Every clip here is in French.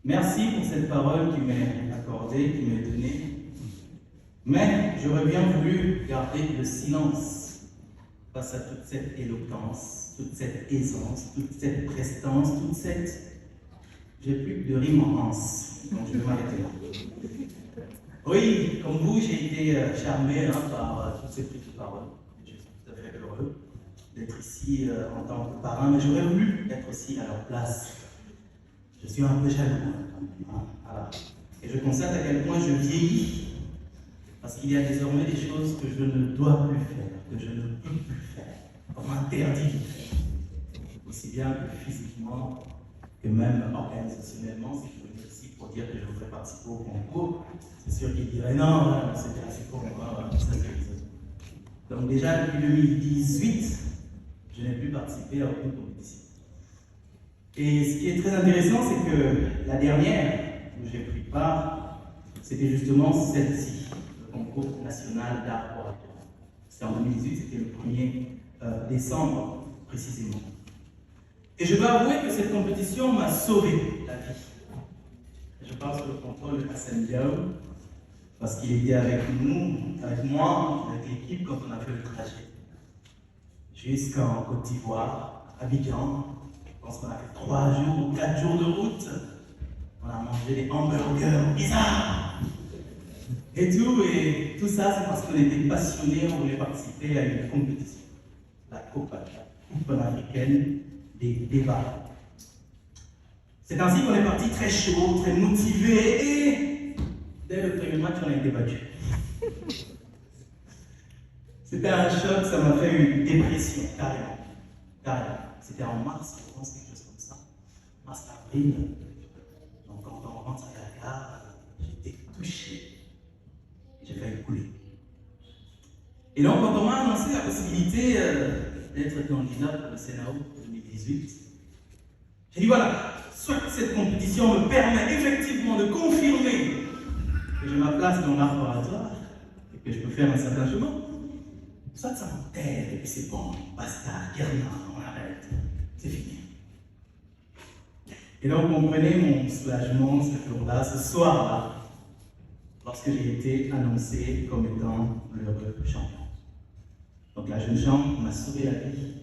Merci pour cette parole qui m'est accordée, qui m'est donnée. Mais j'aurais bien voulu garder le silence face à toute cette éloquence, toute cette aisance, toute cette prestance, toute cette... J'ai plus de rime en anse, donc je vais m'arrêter là. Oui, comme vous, j'ai été charmé par toutes ces petites paroles. Je suis tout à fait heureux d'être ici en tant que parrain, mais j'aurais voulu être aussi à leur place. Je suis un peu jaloux quand même. Voilà. Et je constate à quel point je vieillis, parce qu'il y a désormais des choses que je ne dois plus faire, que je ne peux plus faire, qu'on m'interdit de faire, aussi bien que physiquement que même organisationnellement. Si je venais ici pour dire que je voudrais participer au concours, c'est sûr qu'ils diraient non, c'était assez pour moi, ça c'est les autres. Donc déjà depuis 2018, je n'ai plus participé à aucune compétition. Et ce qui est très intéressant, c'est que la dernière où j'ai pris part, c'était justement celle-ci, le concours national d'art oratoire. C'était en 2018, c'était le 1er décembre précisément. Et je dois avouer que cette compétition m'a sauvé la vie. Je parle sur le contrôle de Hassan Diaw, parce qu'il était avec nous, avec moi, avec l'équipe quand on a fait le trajet. Jusqu'en Côte d'Ivoire, Abidjan. Je pense qu'on a fait 3 jours ou 4 jours de route. On a mangé des hamburgers bizarres. Et tout ça, c'est parce qu'on était passionnés, on voulait participer à une compétition. La Coupe panafricaine des débats. C'est ainsi qu'on est parti très chaud, très motivé, et dès le premier match, on a été battu. C'était un choc, ça m'a fait une dépression, carrément. Carrément. C'était en mars, je pense, quelque chose comme ça. Mars, avril. Donc quand on rentre à la gare, j'étais touché. J'ai failli couler. Et donc quand on m'a annoncé la possibilité d'être candidat pour le CNAO 2018, j'ai dit voilà, soit cette compétition me permet effectivement de confirmer que j'ai ma place dans l'art oratoire et que je peux faire un certain chemin, soit ça m'enterre et puis c'est bon, basta, guerre, on arrête, c'est fini. Et donc comprenez mon soulagement ce jour-là, ce soir-là, lorsque j'ai été annoncé comme étant l'heureux champion. Donc la jeune chambre m'a sauvé la vie.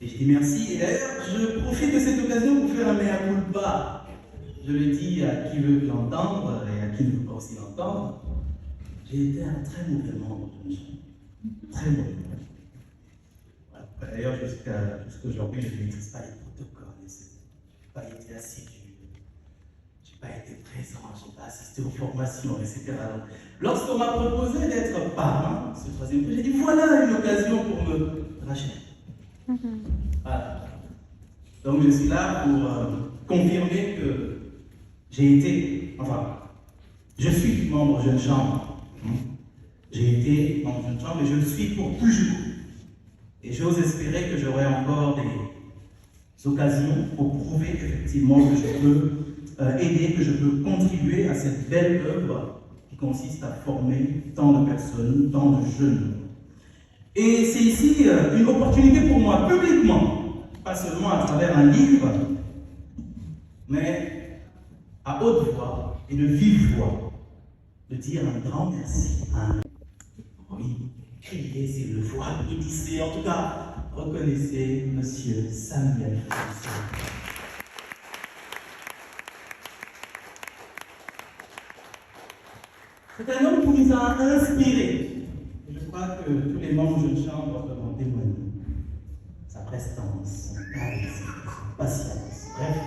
Et je dis merci. Et d'ailleurs, je profite de cette occasion pour faire un mea culpa. Je le dis à qui veut l'entendre et à qui ne veut pas aussi l'entendre. J'ai été un très mauvais membre de jeune chambre. Très mauvais. Voilà. D'ailleurs, jusqu'à aujourd'hui, je ne maîtrise pas les protocoles. Je n'ai pas été assidu. Je n'ai pas été présent. Je n'ai pas assisté aux formations, etc. Lorsqu'on m'a proposé d'être parrain, ce troisième prix, j'ai dit voilà une occasion pour me racheter. Voilà. Donc je suis là pour confirmer que j'ai été, je suis membre Jeune Chambre. J'ai été membre Jeune Chambre et je le suis pour toujours. Et j'ose espérer que j'aurai encore des occasions pour prouver effectivement que je peux aider, que je peux contribuer à cette belle œuvre qui consiste à former tant de personnes, tant de jeunes. Et c'est ici une opportunité pour moi, publiquement, pas seulement à travers un livre, mais à haute voix et de vive voix, de dire un grand merci à un... Oui, crier, c'est le voix de glisser. En tout cas, reconnaissez Monsieur Samuel François. C'est un homme qui nous a inspirés. Je crois que tous les membres de Jeune Chambre peuvent en témoigner. Sa prestance, son charisme, sa patience, bref,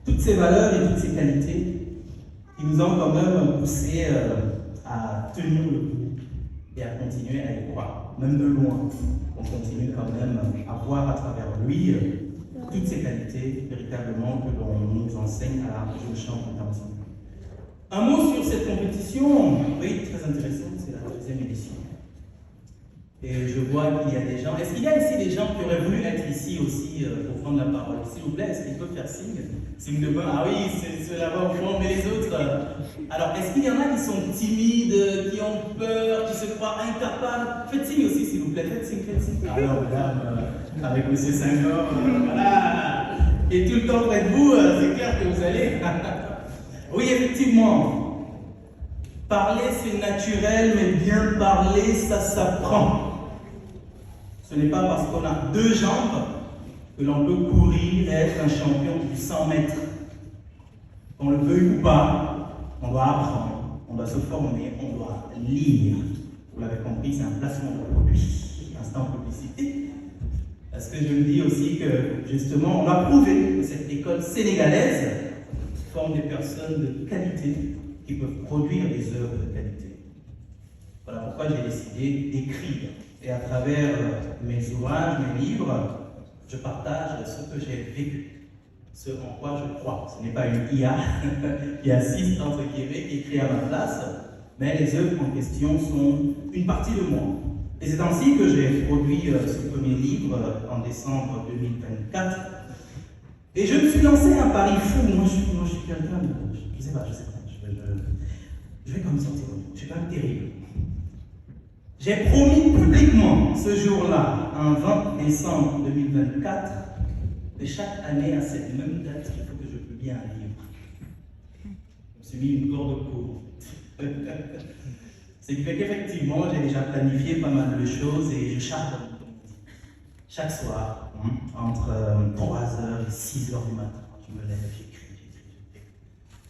toutes ces valeurs et toutes ces qualités qui nous ont quand même poussé à tenir le coup et à continuer à y croire, même de loin. On continue quand même à voir à travers lui toutes ces qualités véritablement que l'on nous enseigne à la Jeune Chambre internationale. Un mot sur cette compétition, oui, très intéressante, c'est la 2e édition. Et je vois qu'il y a des gens. Est-ce qu'il y a ici des gens qui auraient voulu être ici aussi pour prendre la parole? S'il vous plaît, est-ce qu'ils peuvent faire signe? Signe de main. Ah oui, c'est ceux là-bas au fond, mais les autres. Alors, est-ce qu'il y en a qui sont timides, qui ont peur, qui se croient incapables? Faites signe aussi, s'il vous plaît. Faites signe, faites signe. Alors, madame, avec M. Senghor, voilà. qui est tout le temps près de vous, c'est clair que vous allez. Oui, effectivement. Parler, c'est naturel, mais bien parler, ça s'apprend. Ce n'est pas parce qu'on a 2 jambes que l'on peut courir et être un champion du 100 mètres. Qu'on le veuille ou pas, on doit apprendre, on doit se former, on doit lire. Vous l'avez compris, c'est un placement de produit, instant publicité. Parce que je me dis aussi que, justement, on a prouvé que cette école sénégalaise forme des personnes de qualité qui peuvent produire des œuvres de qualité. Voilà pourquoi j'ai décidé d'écrire. Et à travers mes ouvrages, mes livres, je partage ce que j'ai vécu, ce en quoi je crois. Ce n'est pas une IA qui assiste, entre guillemets, qui écrit à ma place, mais les œuvres en question sont une partie de moi. Et c'est ainsi que j'ai produit ce premier livre en décembre 2024. Et je me suis lancé un pari fou. Moi, je suis quelqu'un de... Je sais pas. Je vais quand même sortir. Je suis quand même terrible. J'ai promis publiquement ce jour-là, un 20 décembre 2024, de chaque année à cette même date, il faut que je publie un livre. Je me suis mis une corde au cou. Ce qui fait qu'effectivement, j'ai déjà planifié pas mal de choses et je charbonne. Chaque soir, entre 3h et 6h du matin, je me lève, j'écris,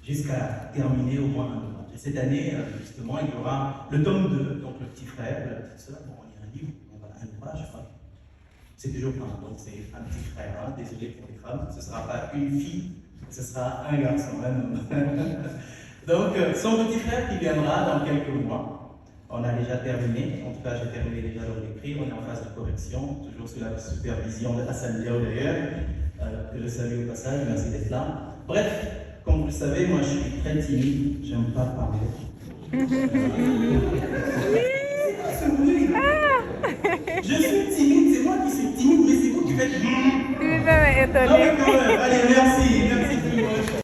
jusqu'à terminer au moins un ouvrage. Et cette année, justement, il y aura le tome 2, donc le petit frère, la petite soeur, bon, il y a un livre, un ouvrage, enfin, c'est toujours un, donc c'est un petit frère, hein, désolé pour les femmes, ce ne sera pas une fille, ce sera un garçon, un homme. Donc, son petit frère qui viendra dans quelques mois. On a déjà terminé, en tout cas j'ai terminé déjà de l'écrire, on est en phase de correction, toujours sous la supervision de Hassan Diao d'ailleurs, que je salue au passage, merci d'être là. Bref, comme vous le savez, moi je suis très timide, j'aime pas parler. Je suis timide, c'est moi qui suis timide, mais c'est vous qui faites. Tu es étonné.